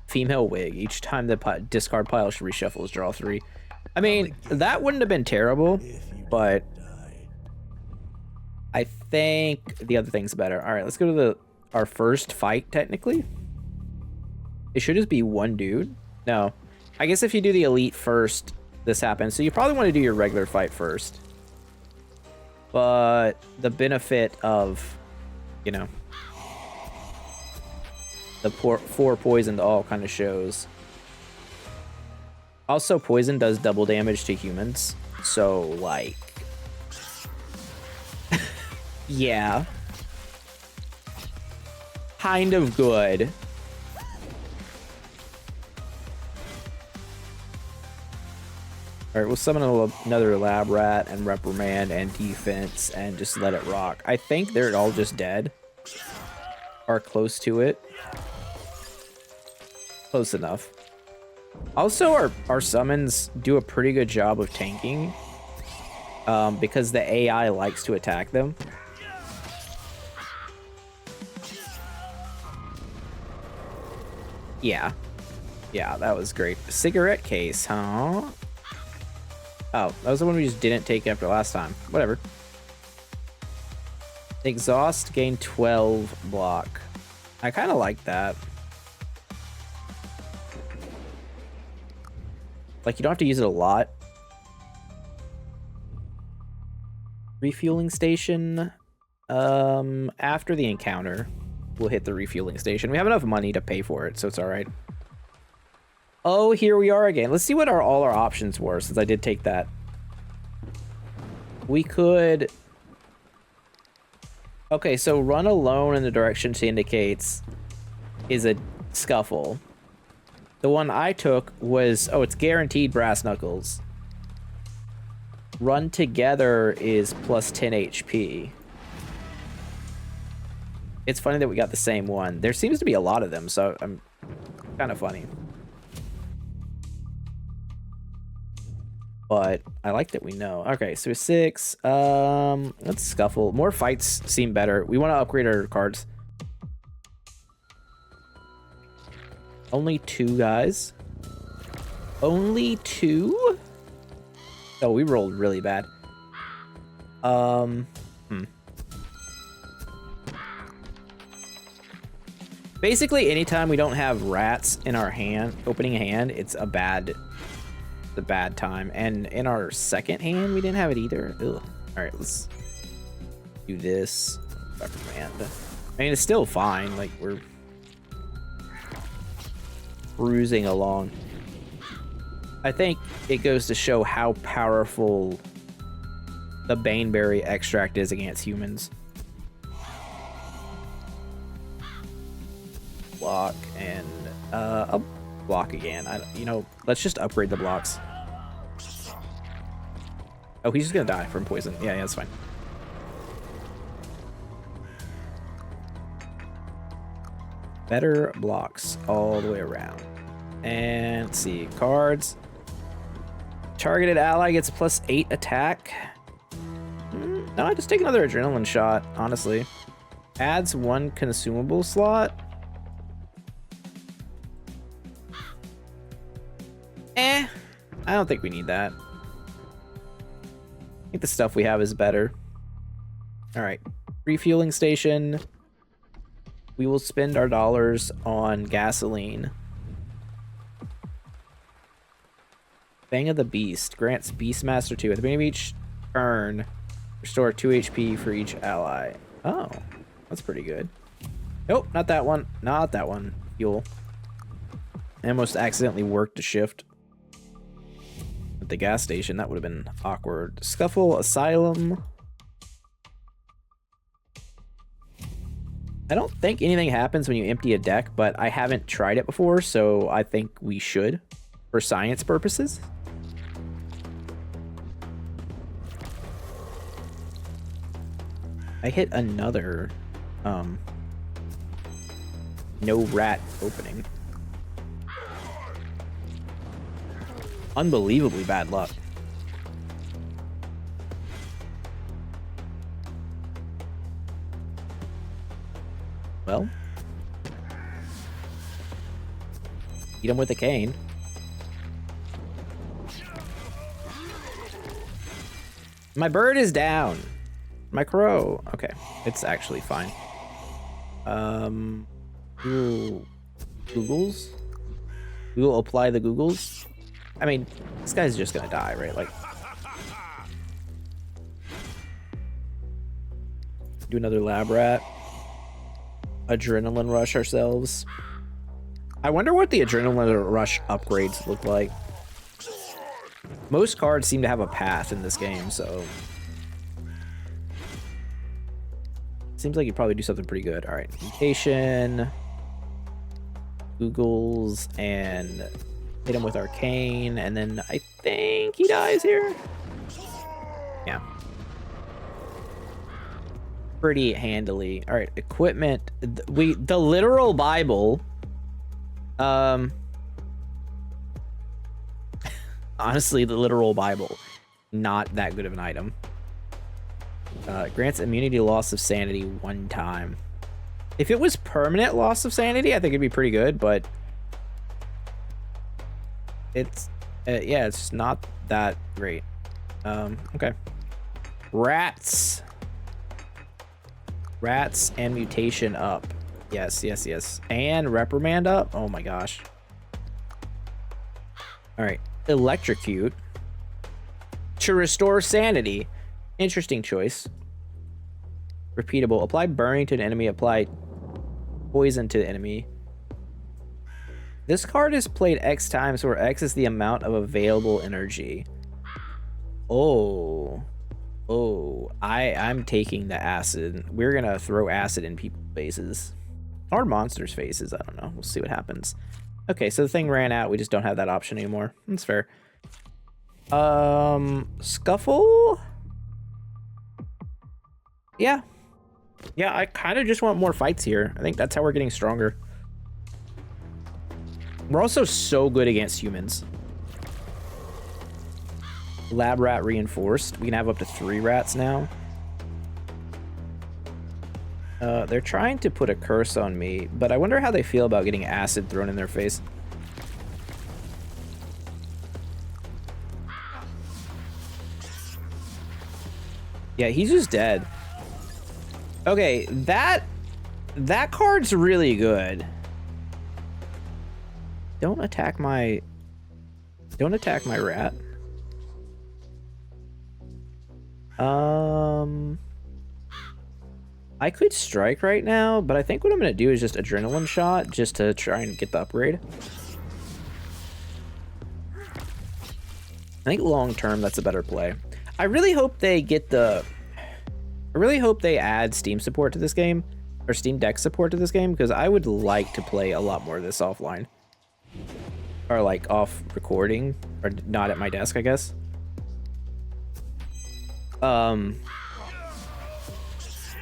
Female wig. Each time the discard pile reshuffles, draw 3. I mean, that wouldn't have been terrible, but I think the other thing's better. All right, let's go to our first fight, technically. It should just be one dude. No. I guess if you do the elite first, this happens. So you probably want to do your regular fight first. But the benefit of, you know, the 4 poison to all kind of shows. Also, poison does double damage to humans. So, like... yeah. Kind of good. Alright, we'll summon another lab rat and reprimand and defense and just let it rock. I think they're all just dead. Or close to it. Close enough. Also, our summons do a pretty good job of tanking. Because the AI likes to attack them. Yeah. Yeah, that was great. Cigarette case, huh? Oh, that was the one we just didn't take after last time. Whatever. Exhaust, gain 12 block. I kind of like that. Like, you don't have to use it a lot. Refueling station. After the encounter, we'll hit the refueling station. We have enough money to pay for it, so it's all right. Oh, here we are again. Let's see what all our options were, since I did take that. We could... Okay, so run alone in the direction she indicates is a scuffle. The one I took was... Oh, it's guaranteed brass knuckles. Run together is plus 10 HP. It's funny that we got the same one. There seems to be a lot of them, so I'm kind of funny. But I like that we know. Okay, so 6. Let's scuffle. More fights seem better. We want to upgrade our cards. Only 2 guys. Only 2? Oh, we rolled really bad. Basically, anytime we don't have rats in our hand, opening a hand, it's a bad time. And in our second hand, we didn't have it either. Ugh. All right, let's do this. Reprimand. I mean, it's still fine. Like, we're cruising along. I think it goes to show how powerful the Baneberry extract is against humans. Block and a block again. You know, let's just upgrade the blocks. Oh, he's just gonna die from poison. Yeah, that's fine. Better blocks all the way around. And let's see, cards. Targeted ally gets a +8 attack. No, I just take another adrenaline shot, honestly. Adds 1 consumable slot. I don't think we need that. I think the stuff we have is better. All right, refueling station. We will spend our dollars on gasoline. Fang of the Beast grants Beastmaster 2 at the beginning of each turn. Restore 2 HP for each ally. Oh, that's pretty good. Nope, not that one. Not that one. Fuel. I almost accidentally worked a shift at the gas station. That would have been awkward. Scuffle, Asylum. I don't think anything happens when you empty a deck, but I haven't tried it before, so I think we should for science purposes. I hit another no rat opening. Unbelievably bad luck. Well, eat him with a cane. My bird is down. My crow. Okay, it's actually fine. Googles. We will apply the Googles. I mean, this guy's just gonna die, right? Like, do another lab rat. Adrenaline rush ourselves. I wonder what the adrenaline rush upgrades look like. Most cards seem to have a path in this game, so seems like you probably do something pretty good. All right, mutation, Googles, and hit him with arcane, and then I think he dies here. Yeah, pretty handily. All right, equipment. The literal Bible. Honestly, the literal Bible, not that good of an item. Grants immunity to loss of sanity 1 time. If it was permanent loss of sanity, I think it'd be pretty good, but it's yeah, it's just not that great. Okay. Rats and mutation up. Yes. And reprimand up. Oh my gosh. All right. Electrocute to restore sanity. Interesting choice. Repeatable. Apply burning to an enemy. Apply poison to the enemy. This card is played X times, where X is the amount of available energy. Oh, I'm taking the acid. We're gonna throw acid in people's faces or monsters' faces. I don't know. We'll see what happens. Okay, so the thing ran out. We just don't have that option anymore. That's fair. Scuffle. Yeah, I kind of just want more fights here. I think that's how we're getting stronger. We're also so good against humans. Lab rat reinforced. We can have up to 3 rats now. They're trying to put a curse on me, but I wonder how they feel about getting acid thrown in their face. Yeah, he's just dead. Okay, that That card's really good. Don't attack my rat. I could strike right now, but I think what I'm gonna do is just adrenaline shot just to try and get the upgrade. I think long term that's a better play. I really hope they add Steam support to this game, or Steam Deck support to this game, because I would like to play a lot more of this offline. Or like off recording, or not at my desk, I guess.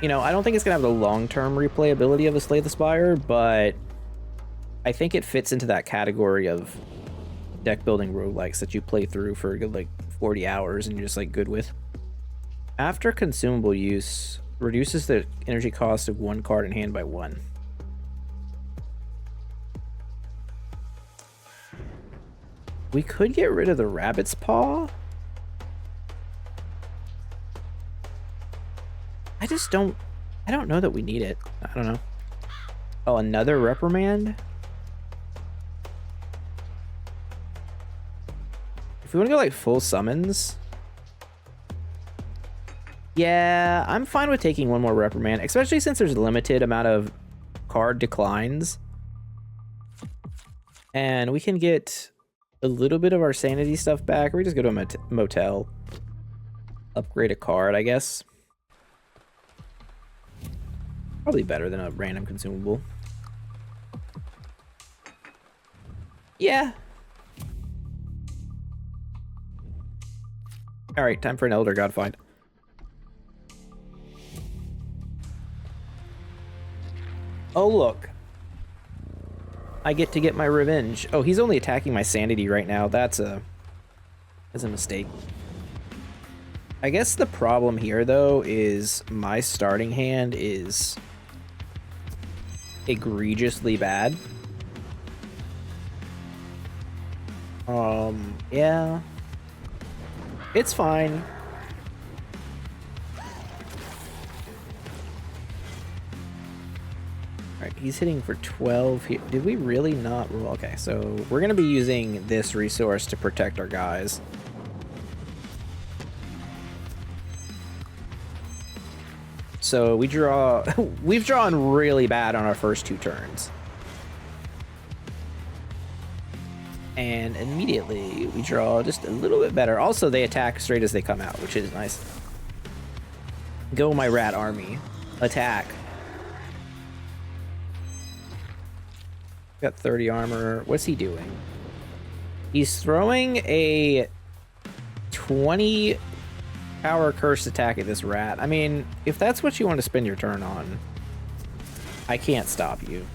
You know, I don't think it's gonna have the long-term replayability of the Slay the Spire, but I think it fits into that category of deck building roguelikes that you play through for a good like 40 hours and you're just like good with. After consumable use, reduces the energy cost of one card in hand by 1. We could get rid of the Rabbit's Paw. I don't know that we need it. I don't know. Oh, another reprimand? If we want to go like full summons. Yeah, I'm fine with taking one more reprimand, especially since there's a limited amount of card declines. And we can get a little bit of our sanity stuff back, or we just go to a motel. Upgrade a card, I guess. Probably better than a random consumable. Yeah. Alright, time for an Elder God find. Oh, look. I get to get my revenge. Oh, he's only attacking my sanity right now. That's a mistake. I guess the problem here, though, is my starting hand is egregiously bad. Yeah. It's fine. Alright, he's hitting for 12 here. Did we really not roll? Okay, so we're going to be using this resource to protect our guys. So we draw... We've drawn really bad on our first 2 turns. And immediately we draw just a little bit better. Also, they attack straight as they come out, which is nice. Go, my rat army. Attack. Got 30 armor. What's he doing? He's throwing a 20 power cursed attack at this rat. I mean, if that's what you want to spend your turn on, I can't stop you.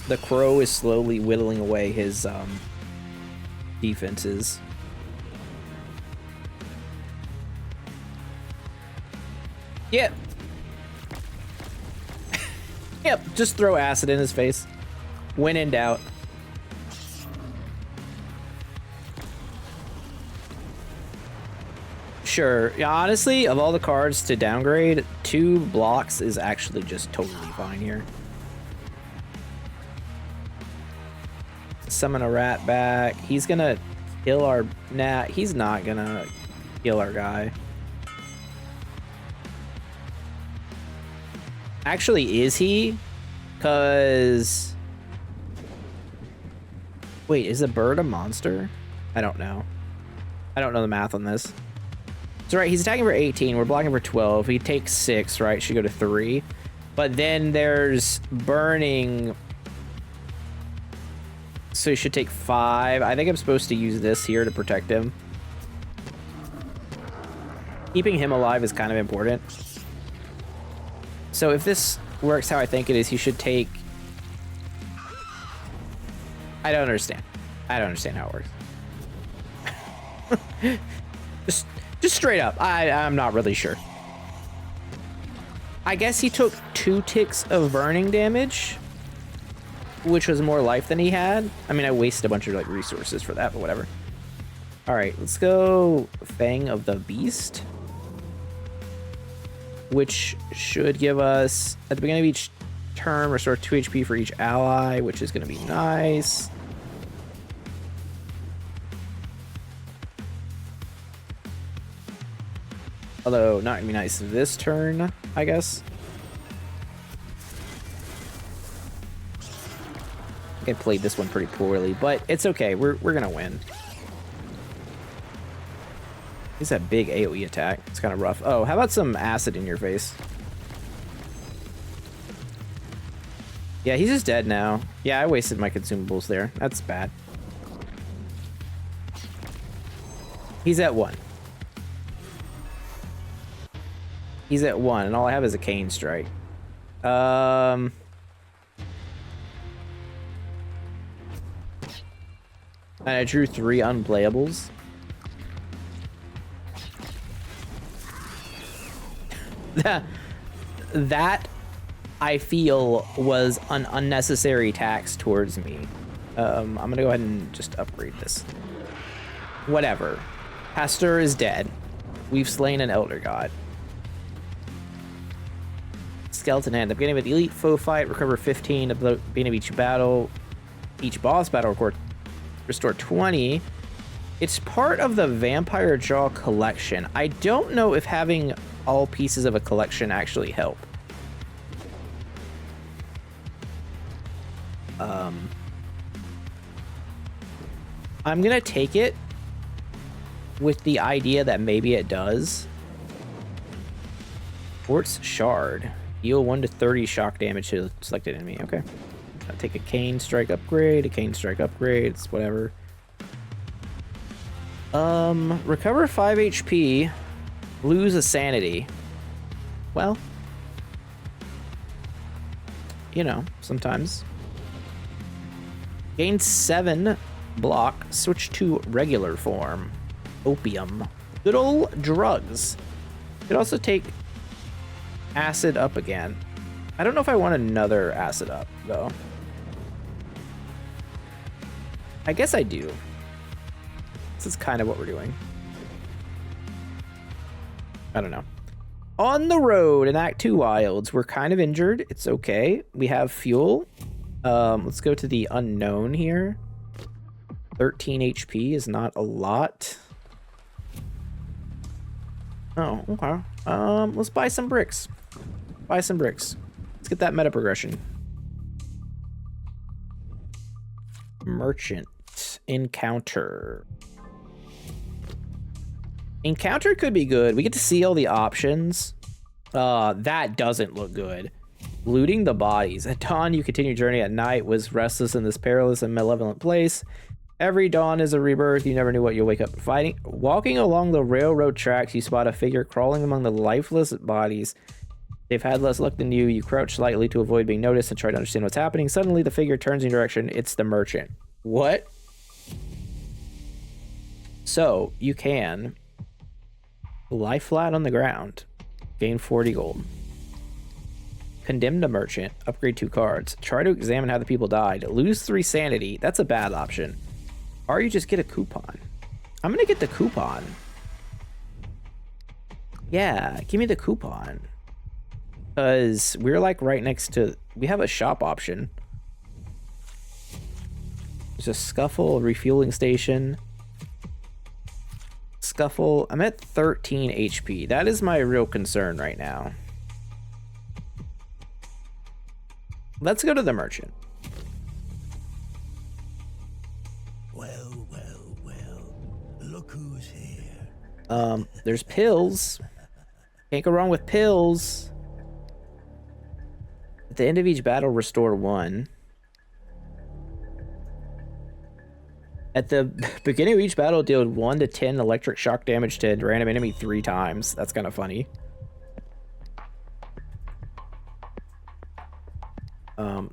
The crow is slowly whittling away his defenses. Yep. Yep, just throw acid in his face. When in doubt. Sure. Yeah, honestly, of all the cards to downgrade, 2 blocks is actually just totally fine here. Summon a rat back. He's gonna kill our... Nah, he's not gonna kill our guy. Actually, is he? Because... Wait, is a bird a monster? I don't know. I don't know the math on this. So, right, he's attacking for 18. We're blocking for 12. He takes 6, right? Should go to 3. But then there's burning... So he should take 5. I think I'm supposed to use this here to protect him. Keeping him alive is kind of important. So if this works how I think it is, he should take... I don't understand. I don't understand how it works. just straight up. I'm not really sure. I guess he took 2 ticks of burning damage. which was more life than he had. I mean, I wasted a bunch of like resources for that, but whatever. All right, let's go Fang of the Beast, which should give us, at the beginning of each turn, restore 2 HP for each ally, which is going to be nice. Although, not going to be nice this turn, I guess. I played this one pretty poorly, but it's okay. We're going to win. He's that big AoE attack. It's kind of rough. Oh, how about some acid in your face? Yeah, he's just dead now. Yeah, I wasted my consumables there. That's bad. He's at 1. He's at 1, and all I have is a cane strike. And I drew 3 unplayables. That I feel was an unnecessary tax towards me. I'm gonna go ahead and just upgrade this. Whatever. Pastor is dead. We've slain an elder god. Skeleton hand. At the beginning of the elite foe fight, recover 15. At the beginning of each battle, each boss battle, restore 20. It's part of the Vampire Jaw collection. I don't know if having all pieces of a collection actually help. I'm gonna take it with the idea that maybe it does. Quartz Shard. Deal 1 to 30 shock damage to selected enemy. Okay. I'll take a cane strike upgrade, it's whatever. Recover 5 HP, lose a sanity. Well, you know, sometimes. Gain 7 block, switch to regular form. Opium. Good old drugs. Could also take acid up again. I don't know if I want another acid up, though. I guess I do. This is kind of what we're doing. I don't know. On the road in Act 2 Wilds, we're kind of injured. It's okay. We have fuel. Let's go to the unknown here. 13 HP is not a lot. Oh, okay. Let's buy some bricks. Buy some bricks. Let's get that meta progression. Merchant. Encounter. Encounter could be good. We get to see all the options. That doesn't look good. Looting the bodies. At dawn, you continue journey. At night was restless in this perilous and malevolent place. Every dawn is a rebirth. You never knew what you'll wake up fighting. Walking along the railroad tracks, you spot a figure crawling among the lifeless bodies. They've had less luck than you. You crouch slightly to avoid being noticed and try to understand what's happening. Suddenly, the figure turns in your direction. It's the merchant. What? So, you can lie flat on the ground. Gain 40 gold. Condemn the merchant. Upgrade 2 cards. Try to examine how the people died. Lose 3 sanity. That's a bad option. Or you just get a coupon. I'm gonna get the coupon. Yeah, give me the coupon. Because we're like right next to... We have a shop option. There's a scuffle, refueling station. Scuffle. I'm at 13 HP. That is my real concern right now. Let's go to the merchant. Well, well, well. Look who's here. There's pills. Can't go wrong with pills. At the end of each battle, restore 1. At the beginning of each battle, deal 1 to 10 electric shock damage to a random enemy 3 times. That's kind of funny.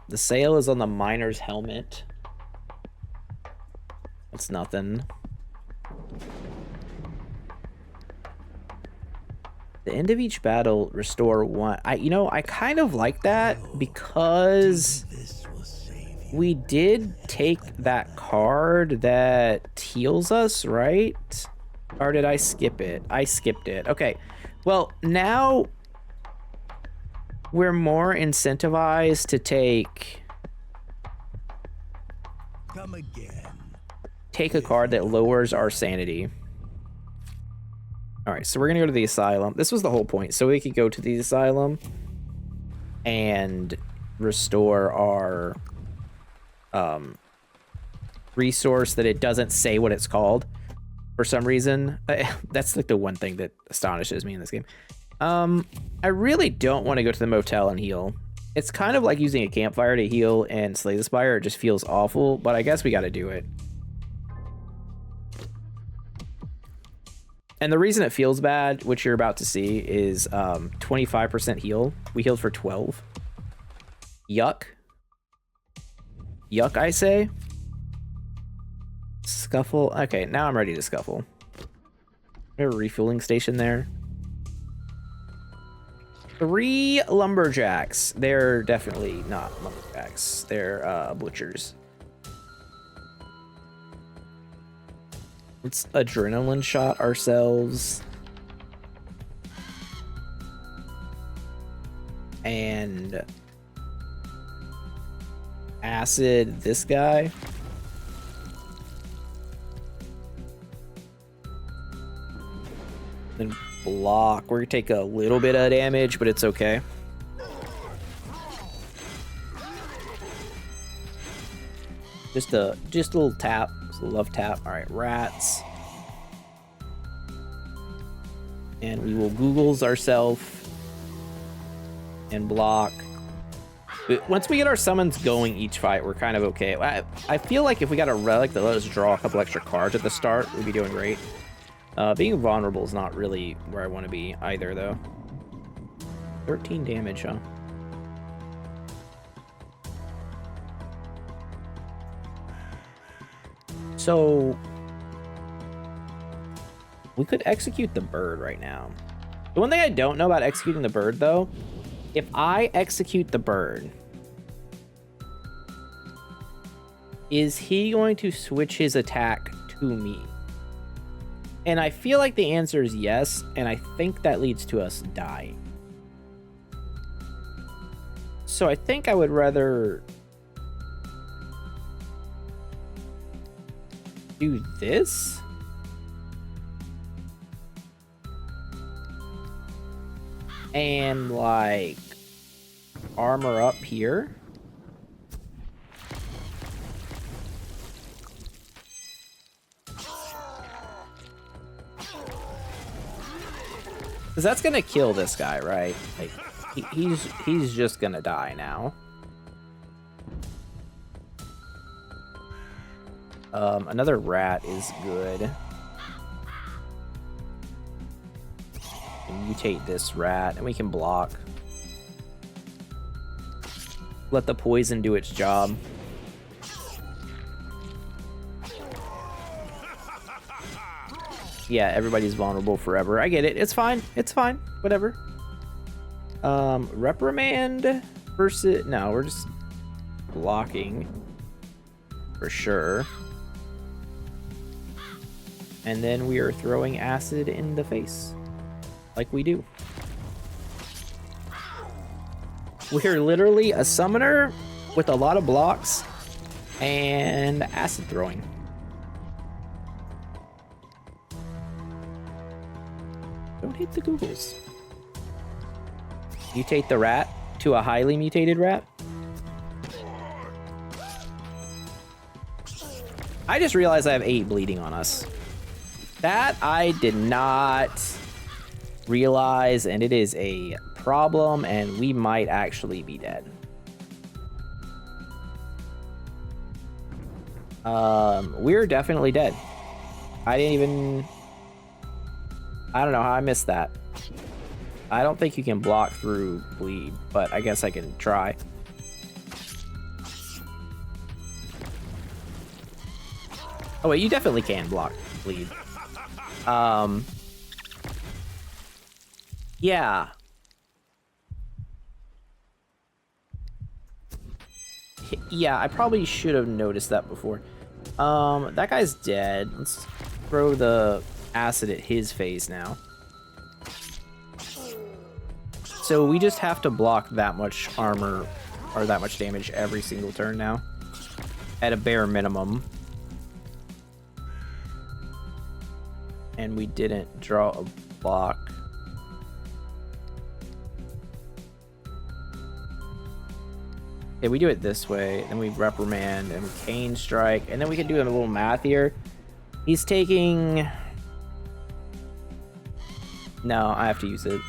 The sail is on the miner's helmet. That's nothing. The end of each battle, restore 1. I kind of like that because This will save We did take that card that heals us, right? Or did I skip it? I skipped it. Okay. Well, now we're more incentivized to take Come again. a card that lowers our sanity. All right, so we're gonna go to the asylum. This was the whole point. So we could go to the asylum and restore our resource that it doesn't say what it's called for some reason. That's like the one thing that astonishes me in this game. I really don't want to go to the motel and heal. It's kind of like using a campfire to heal and slay the spire. It just feels awful, but I guess we got to do it. And the reason it feels bad, which you're about to see, is 25% heal. We healed for 12. Yuck. Yuck, I say. Scuffle. Okay, now I'm ready to scuffle. We have a refueling station there. 3 lumberjacks. They're definitely not lumberjacks. They're butchers. Let's adrenaline shot ourselves. And acid this guy. Then block. We're gonna take a little bit of damage, but it's okay. Just a little tap. Just a love tap. All right, rats. And we will Googles ourselves and block. But once we get our summons going each fight, we're kind of okay. I feel like if we got a relic that let us draw a couple extra cards at the start, we'd be doing great. Being vulnerable is not really where I want to be either, though. 13 damage, huh? So we could execute the bird right now. The one thing I don't know about executing the bird, though, if I execute the bird, is he going to switch his attack to me? And I feel like the answer is yes, and I think that leads to us dying. So I think I would rather do this. And like armor up here. Because that's gonna kill this guy, right? Like, he's just gonna die now. Another rat is good. Mutate this rat, and we can block. Let the poison do its job. Yeah, everybody's vulnerable forever. I get it. It's fine. It's fine. Whatever. Reprimand versus... No, we're just blocking. For sure. And then we are throwing acid in the face. Like we do. We're literally a summoner with a lot of blocks and acid throwing. Don't hit the Googles. Mutate the rat to a highly mutated rat. I just realized I have 8 bleeding on us. That I did not realize, and it is a problem, and we might actually be dead. We're definitely dead. I don't know how I missed that. I don't think you can block through bleed, but I guess I can try. Oh wait, you definitely can block bleed. Yeah. Yeah, I probably should have noticed that before. That guy's dead. Let's throw the acid at his face now. So we just have to block that much armor or that much damage every single turn now, at a bare minimum. And we didn't draw a block. Okay, we do it this way, then we reprimand and cane strike, and then we can do a little math here. He's taking... No, I have to use it.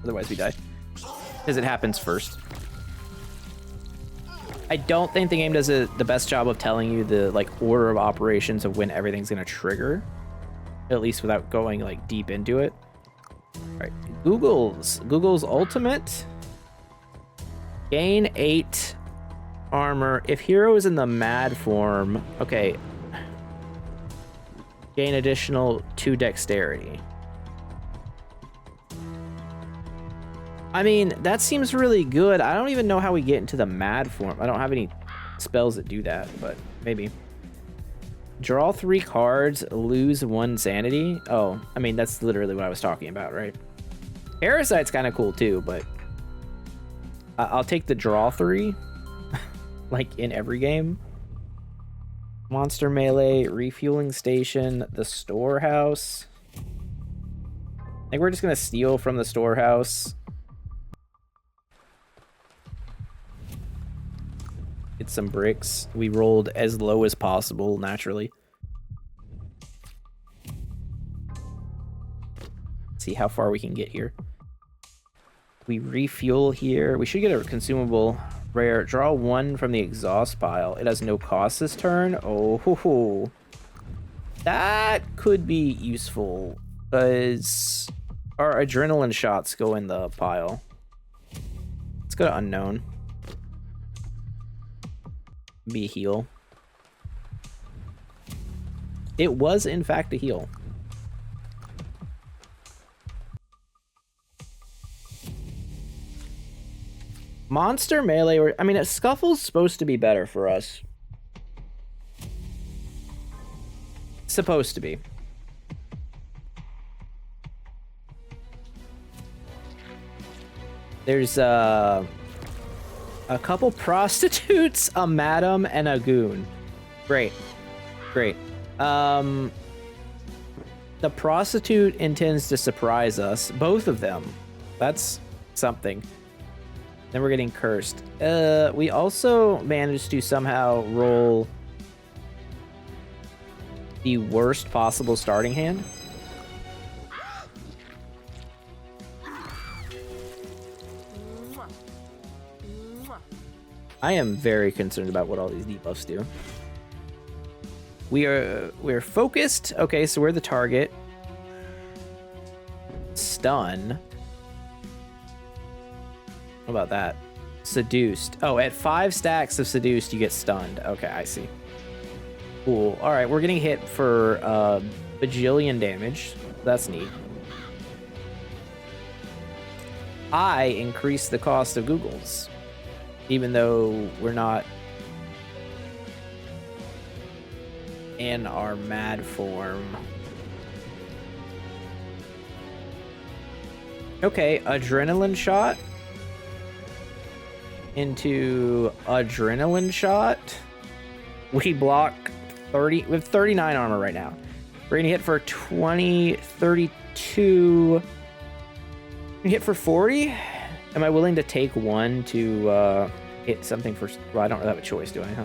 Otherwise we die. Because it happens first. I don't think the game does the best job of telling you the like order of operations of when everything's gonna trigger. At least without going like deep into it. Alright, Google's ultimate. Gain 8 armor. If hero is in the mad form, okay. Gain additional 2 dexterity. I mean, that seems really good. I don't even know how we get into the mad form. I don't have any spells that do that, but maybe. Draw 3 cards, lose 1 sanity. Oh, I mean, that's literally what I was talking about, right? Parasite's kind of cool too, but I'll take the draw 3, like in every game. Monster melee, refueling station, the storehouse. I think we're just gonna steal from the storehouse. Get some bricks. We rolled as low as possible, naturally. See how far we can get here. We refuel here. We should get a consumable rare. Draw 1 from the exhaust pile. It has no cost this turn. Oh, ho, ho. That could be useful because our adrenaline shots go in the pile. Let's go to unknown. Be a heal. It was in fact a heal. Monster melee, I mean, a scuffle's supposed to be better for us. Supposed to be. There's a couple prostitutes, a madam, and a goon. Great. Great. The prostitute intends to surprise us. Both of them. That's something. Then we're getting cursed. We also managed to somehow roll the worst possible starting hand. I am very concerned about what all these debuffs do. We're focused. Okay, so we're the target. Stun. What about that? Seduced. Oh, at 5 stacks of seduced, you get stunned. Okay, I see. Cool. All right, we're getting hit for bajillion damage. That's neat. I increased the cost of Google's, even though we're not in our mad form. Okay, adrenaline shot into adrenaline shot. We block 30. We have 39 armor right now. We're gonna hit for 20, 32. We hit for 40. Am I willing to take 1 to hit something for? Well, I don't really have a choice, do I? Huh?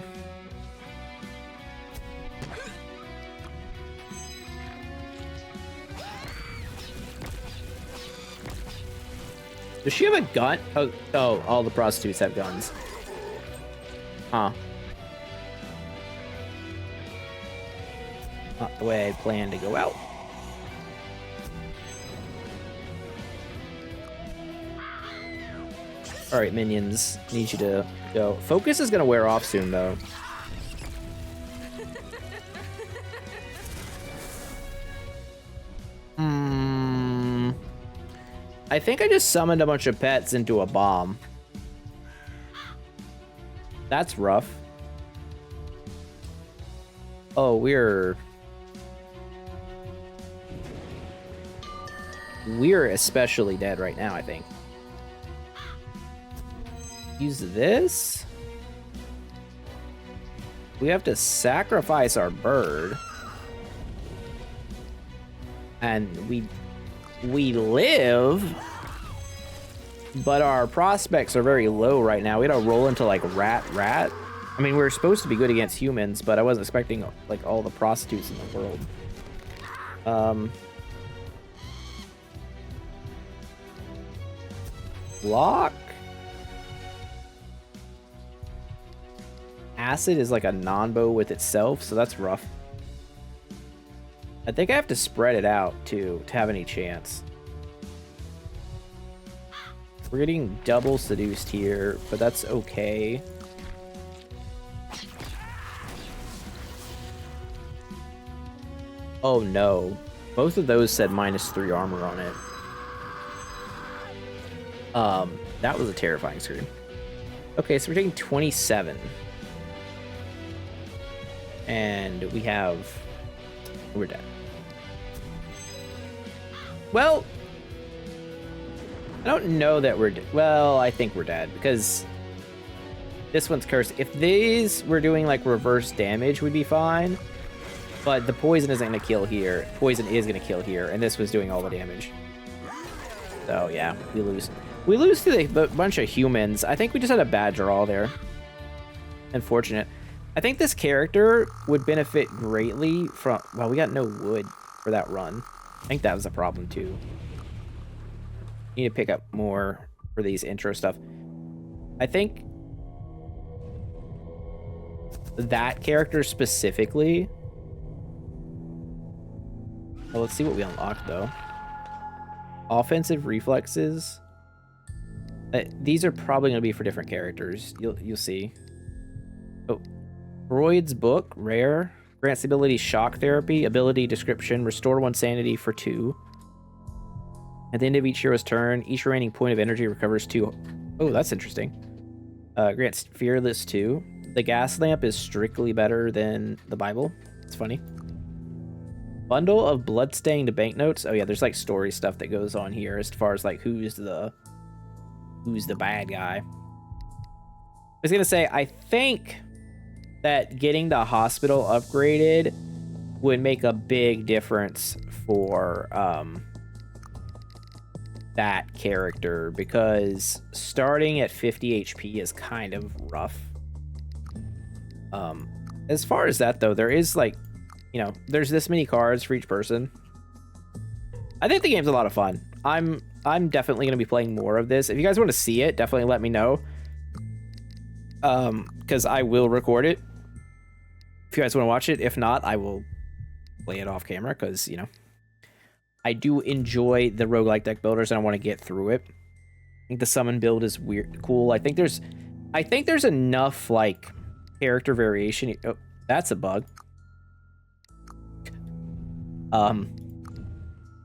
Does she have a gun? Oh, all the prostitutes have guns. Huh. Not the way I planned to go out. Alright, minions. Need you to go. Focus is gonna wear off soon, though. I think I just summoned a bunch of pets into a bomb. That's rough. Oh, we're especially dead right now, I think. Use this. We have to sacrifice our bird. And we live, but our prospects are very low right now. We gotta roll into like rat. I mean, we're supposed to be good against humans, but I wasn't expecting like all the prostitutes in the world. Block. Acid is like a non-bow with itself, so that's rough. I think I have to spread it out too to have any chance. We're getting double seduced here, but that's okay. Oh no. Both of those said -3 armor on it. That was a terrifying screen. Okay, so we're taking 27. And we have... We're dead. Well, I don't know that we're... Well, I think we're dead, because this one's cursed. If these were doing, like, reverse damage, we'd be fine. But the poison isn't going to kill here. Poison is going to kill here, and this was doing all the damage. So, yeah, we lose. We lose to the bunch of humans. I think we just had a bad draw there. Unfortunate. I think this character would benefit greatly from... Well, we got no wood for that run. I think that was a problem, too. Need to pick up more for these intro stuff. I think that character specifically... Well, let's see what we unlocked, though. Offensive reflexes. These are probably going to be for different characters. You'll see. Oh. Freud's book, rare. Grants the ability shock therapy, ability description, restore 1 sanity for 2. At the end of each hero's turn, each remaining point of energy recovers 2. Oh, that's interesting. Grants fearless 2. The gas lamp is strictly better than the Bible. It's funny. Bundle of bloodstained banknotes. Oh yeah, there's like story stuff that goes on here as far as like who's the bad guy. I was gonna say, I think that getting the hospital upgraded would make a big difference for that character, because starting at 50 HP is kind of rough. As far as that though, there is like, you know, there's this many cards for each person. I think the game's a lot of fun. I'm definitely going to be playing more of this. If you guys want to see it, definitely let me know. Because I will record it. If you guys want to watch it. If not, I will play it off camera because, you know, I do enjoy the roguelike deck builders and I want to get through it. I think the summon build is weird, cool. I think there's enough, like, character variation. Oh, that's a bug.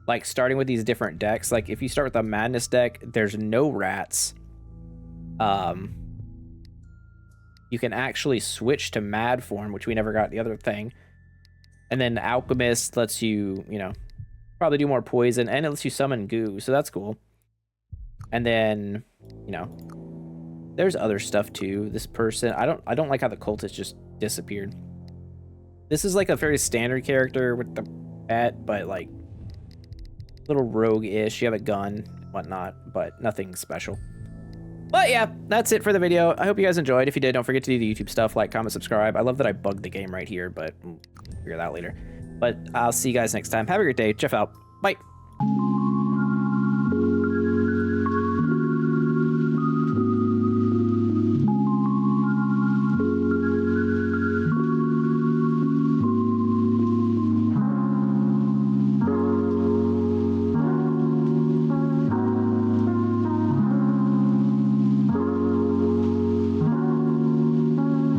Like starting with these different decks, like if you start with a Menace deck, there's no rats. You can actually switch to mad form, which we never got the other thing. And then Alchemist lets you, you know, probably do more poison, and it lets you summon goo, so that's cool. And then, you know, there's other stuff too. This person, I don't like how the cultist just disappeared. This is like a very standard character with the pet, but like little rogue-ish. You have a gun and whatnot, but nothing special. But yeah, that's it for the video. I hope you guys enjoyed. If you did, don't forget to do the YouTube stuff, like, comment, subscribe. I love that I bugged the game right here, but we'll figure that out later. But I'll see you guys next time. Have a great day. Jeff out. Bye.